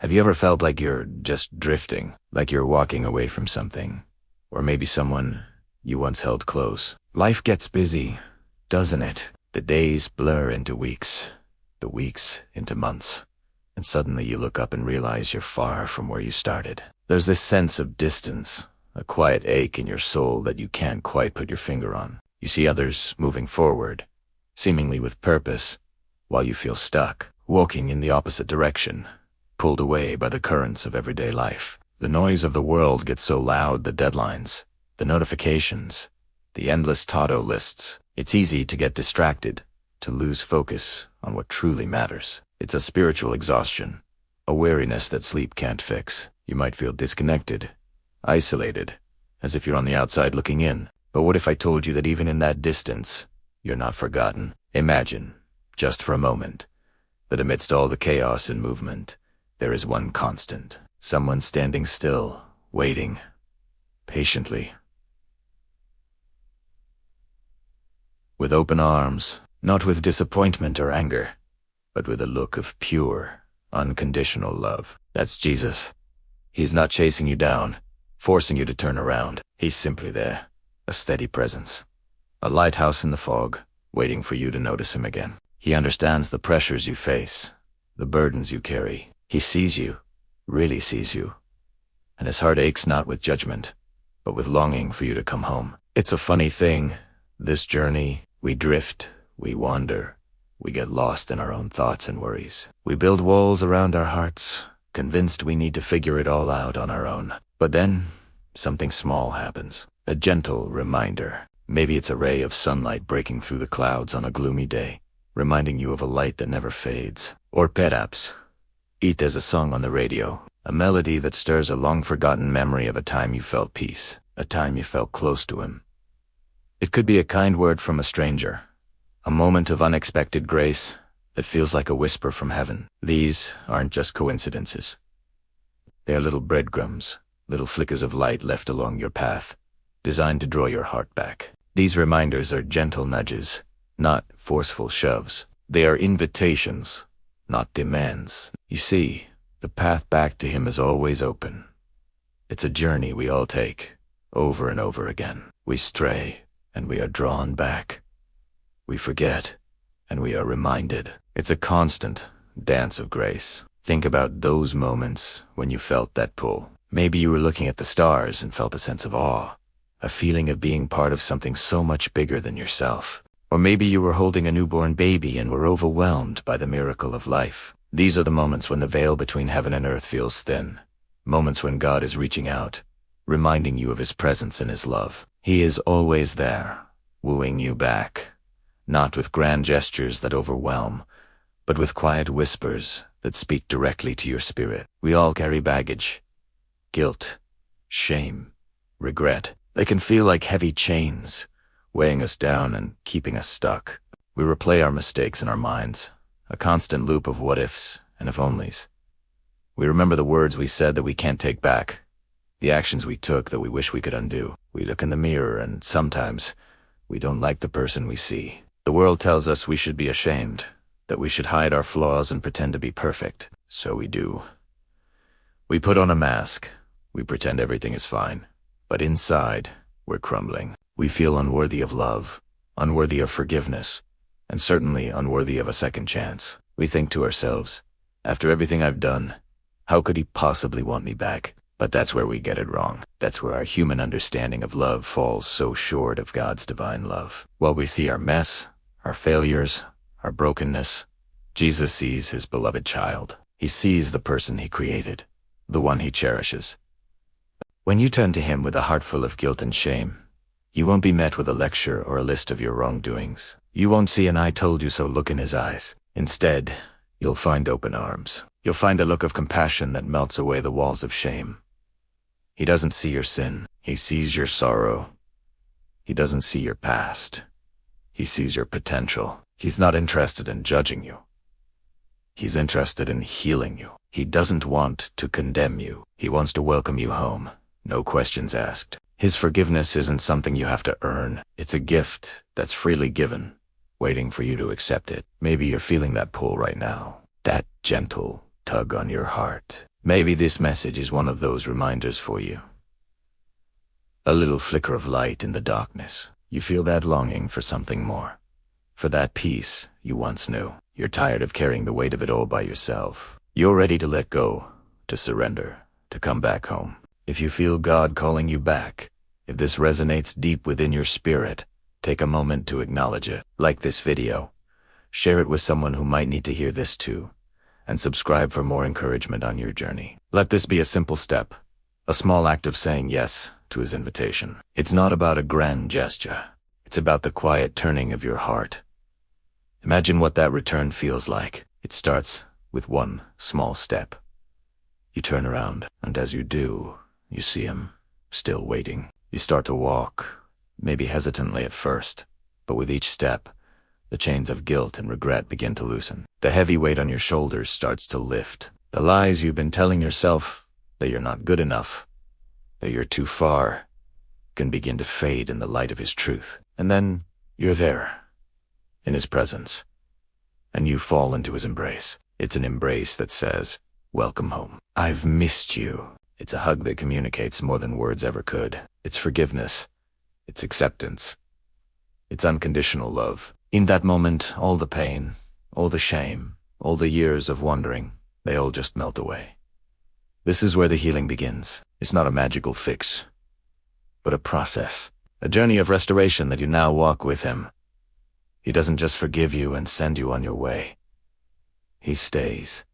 Have you ever felt like you're just drifting, like you're walking away from something, or maybe someone you once held close? Life gets busy, doesn't it? The days blur into weeks, the weeks into months, and suddenly you look up and realize you're far from where you started. There's this sense of distance, a quiet ache in your soul that you can't quite put your finger on. You see others moving forward, seemingly with purpose, while you feel stuck, walking in the opposite direction, pulled away by the currents of everyday life. The noise of the world gets so loud, the deadlines, the notifications, the endless to-do lists. It's easy to get distracted, to lose focus on what truly matters. It's a spiritual exhaustion, a weariness that sleep can't fix. You might feel disconnected, isolated, as if you're on the outside looking in. But what if I told you that even in that distance, you're not forgotten? Imagine, just for a moment, that amidst all the chaos and movement, there is one constant, someone standing still, waiting, patiently, with open arms, not with disappointment or anger, but with a look of pure, unconditional love. That's Jesus. He's not chasing you down, forcing you to turn around. He's simply there, a steady presence, a lighthouse in the fog, waiting for you to notice him again. He understands the pressures you face, the burdens you carry. He sees you, really sees you, and his heart aches not with judgment, but with longing for you to come home. It's a funny thing, this journey. We drift, we wander, we get lost in our own thoughts and worries. We build walls around our hearts, convinced we need to figure it all out on our own. But then, something small happens, a gentle reminder. Maybe it's a ray of sunlight breaking through the clouds on a gloomy day, reminding you of a light that never fades. Or perhaps it is a song on the radio, a melody that stirs a long-forgotten memory of a time you felt peace, a time you felt close to him. It could be a kind word from a stranger, a moment of unexpected grace that feels like a whisper from heaven. These aren't just coincidences. They are little breadcrumbs, little flickers of light left along your path, designed to draw your heart back. These reminders are gentle nudges, not forceful shoves. They are invitations, not demands. You see, the path back to him is always open. It's a journey we all take, over and over again. We stray, and we are drawn back. We forget, and we are reminded. It's a constant dance of grace. Think about those moments when you felt that pull. Maybe you were looking at the stars and felt a sense of awe, a feeling of being part of something so much bigger than yourself. Or maybe you were holding a newborn baby and were overwhelmed by the miracle of life. These are the moments when the veil between heaven and earth feels thin. Moments when God is reaching out, reminding you of his presence and his love. He is always there, wooing you back, not with grand gestures that overwhelm, but with quiet whispers that speak directly to your spirit. We all carry baggage, guilt, shame, regret. They can feel like heavy chains, weighing us down and keeping us stuck. We replay our mistakes in our minds, a constant loop of what-ifs and if-onlys. We remember the words we said that we can't take back, the actions we took that we wish we could undo. We look in the mirror and sometimes we don't like the person we see. The world tells us we should be ashamed, that we should hide our flaws and pretend to be perfect. So we do. We put on a mask, we pretend everything is fine, but inside, we're crumbling. We feel unworthy of love, unworthy of forgiveness, and certainly unworthy of a second chance. We think to ourselves, after everything I've done, how could he possibly want me back? But that's where we get it wrong. That's where our human understanding of love falls so short of God's divine love. While we see our mess, our failures, our brokenness, Jesus sees his beloved child. He sees the person he created, the one he cherishes. When you turn to him with a heart full of guilt and shame, you won't be met with a lecture or a list of your wrongdoings. You won't see an "I told you so" look in his eyes. Instead, you'll find open arms. You'll find a look of compassion that melts away the walls of shame. He doesn't see your sin. He sees your sorrow. He doesn't see your past. He sees your potential. He's not interested in judging you. He's interested in healing you. He doesn't want to condemn you. He wants to welcome you home. No questions asked. His forgiveness isn't something you have to earn. It's a gift that's freely given, waiting for you to accept it. Maybe you're feeling that pull right now, that gentle tug on your heart. Maybe this message is one of those reminders for you. A little flicker of light in the darkness. You feel that longing for something more. For that peace you once knew. You're tired of carrying the weight of it all by yourself. You're ready to let go, to surrender, to come back home. If you feel God calling you back, if this resonates deep within your spirit, take a moment to acknowledge it. Like this video. Share it with someone who might need to hear this too. And subscribe for more encouragement on your journey. Let this be a simple step, a small act of saying yes to his invitation. It's not about a grand gesture. It's about the quiet turning of your heart. Imagine what that return feels like. It starts with one small step. You turn around, and as you do, you see him, still waiting. You start to walk, maybe hesitantly at first, but with each step, the chains of guilt and regret begin to loosen. The heavy weight on your shoulders starts to lift. The lies you've been telling yourself, that you're not good enough, that you're too far, can begin to fade in the light of his truth. And then you're there, in his presence, and you fall into his embrace. It's an embrace that says, "Welcome home. I've missed you." It's a hug that communicates more than words ever could. It's forgiveness. It's acceptance. It's unconditional love. In that moment, all the pain, all the shame, all the years of wandering, they all just melt away. This is where the healing begins. It's not a magical fix, but a process. A journey of restoration that you now walk with him. He doesn't just forgive you and send you on your way. He stays.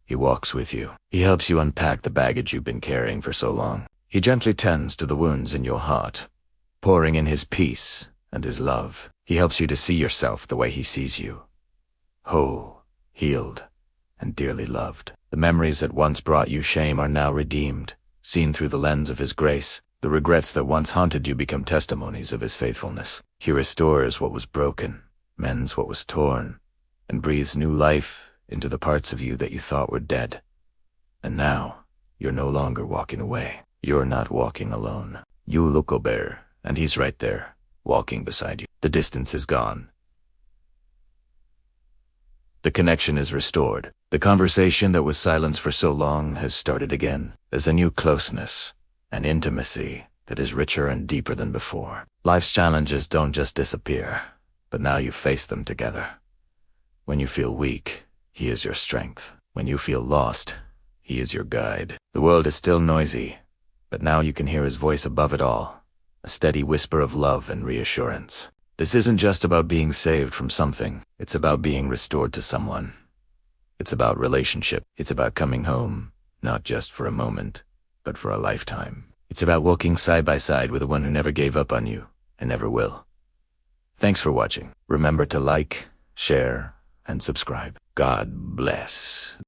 He walks with you. He helps you unpack the baggage you've been carrying for so long. He gently tends to the wounds in your heart, pouring in his peace and his love. He helps you to see yourself the way he sees you. Whole, healed, and dearly loved. The memories that once brought you shame are now redeemed, seen through the lens of his grace. The regrets that once haunted you become testimonies of his faithfulness. He restores what was broken, mends what was torn, and breathes new life into the parts of you that you thought were dead. And now, you're no longer walking away. You're not walking alone. You look Ober, and he's right there, walking beside you. The distance is gone. The connection is restored. The conversation that was silenced for so long has started again. There's a new closeness, an intimacy that is richer and deeper than before. Life's challenges don't just disappear, but now you face them together. When you feel weak, he is your strength. When you feel lost, he is your guide. The world is still noisy, but now you can hear his voice above it all, a steady whisper of love and reassurance. This isn't just about being saved from something. It's about being restored to someone. It's about relationship. It's about coming home, not just for a moment, but for a lifetime. It's about walking side by side with the one who never gave up on you and never will. Thanks for watching. Remember to like, share, and subscribe. God bless.